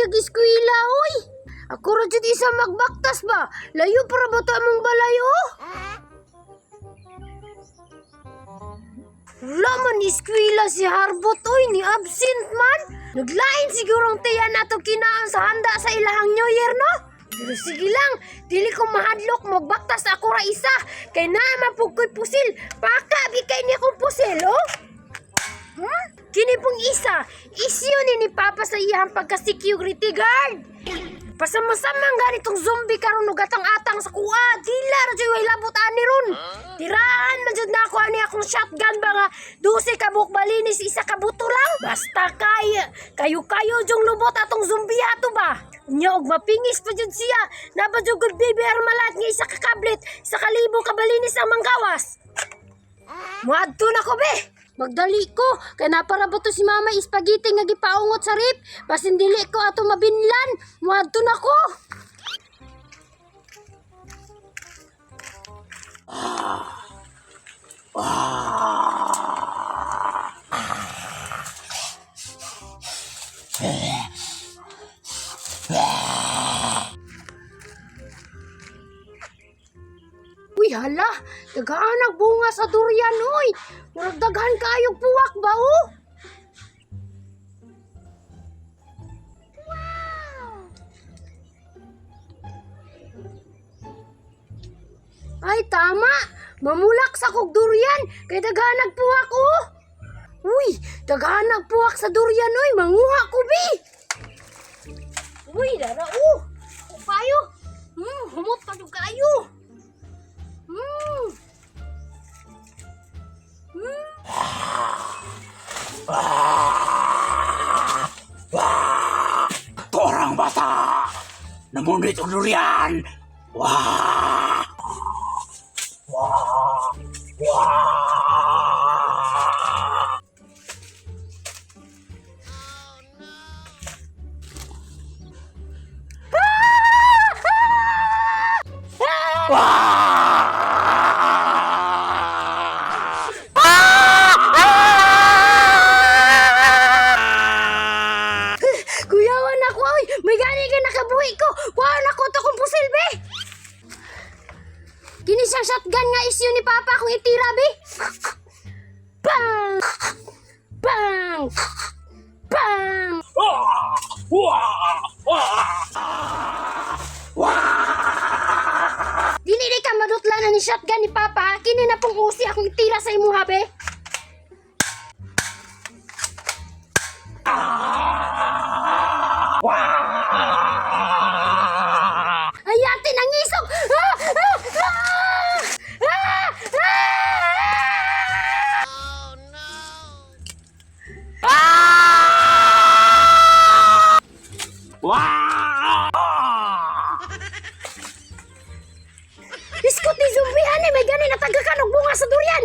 siya giskwila, oy. Ako ra jud isa magbaktas ba? Layo para ba ta mong balayo? Wala man iskwila si Harbot, oy, ni absent man. Naglain sigurong tiyan nato kinaan sa handa sa ilahang New Year, no? Pero sige lang, dili ko mahadlok, magbaktas ako ra isa. Kay naman po ko'y pusil. Paka, bigay niya kong pusil, oh? Huh? Kini pong isa, isyo ni Papa sa iyang pagka-security guard. Pasama-samang ganitong zombie karon atang-atang sa kuha. Dila ra jud way labot ani ron. Tiraan man jud nako ani akong shotgun ba nga 12 ka buok balinis isa ka buto lang. Basta kayo jung lubot atong zombie ato ba. Nya og mapingis pa jud siya. Naba jud gud BBR malat nga isa ka kablet, isa ka libo ka balinis ang manggawas. Muadto na ko be. Magdali ko, kay napara ba to si Mama spaghetti nga gipaungot sa rip. Basin dili ko ato mabinlan, muadto na ko. Uy, hala, daghan bunga sa durian, oy. Murag daghan kayong puwak ba, oh? Wow! Ay, tama. Mamulak sa kog durian, kay daghan puwak, oh. Uy, daghan puwak sa durian, oy. Manguha ko, bi. Uy, dara, oh. Kayo. Humot pa yung kayo. Torang bata! Namunit ang durian! Wah! Wah! Wah! Kuyawan ako, oy. May gani ka nakabuhi ko. Kuyawan ako to kung pusil, be. Kini siyang shotgun nga isyu ni Papa kung itira, be. Bang! Bang! Bang! Dili ka madutlanan ni shotgun ni Papa. Kini na pong usi akong itira sa imo, be. Ay, ate, nangisog! Biskot ni zombie, ani, may gani natagakan og bunga sa durian!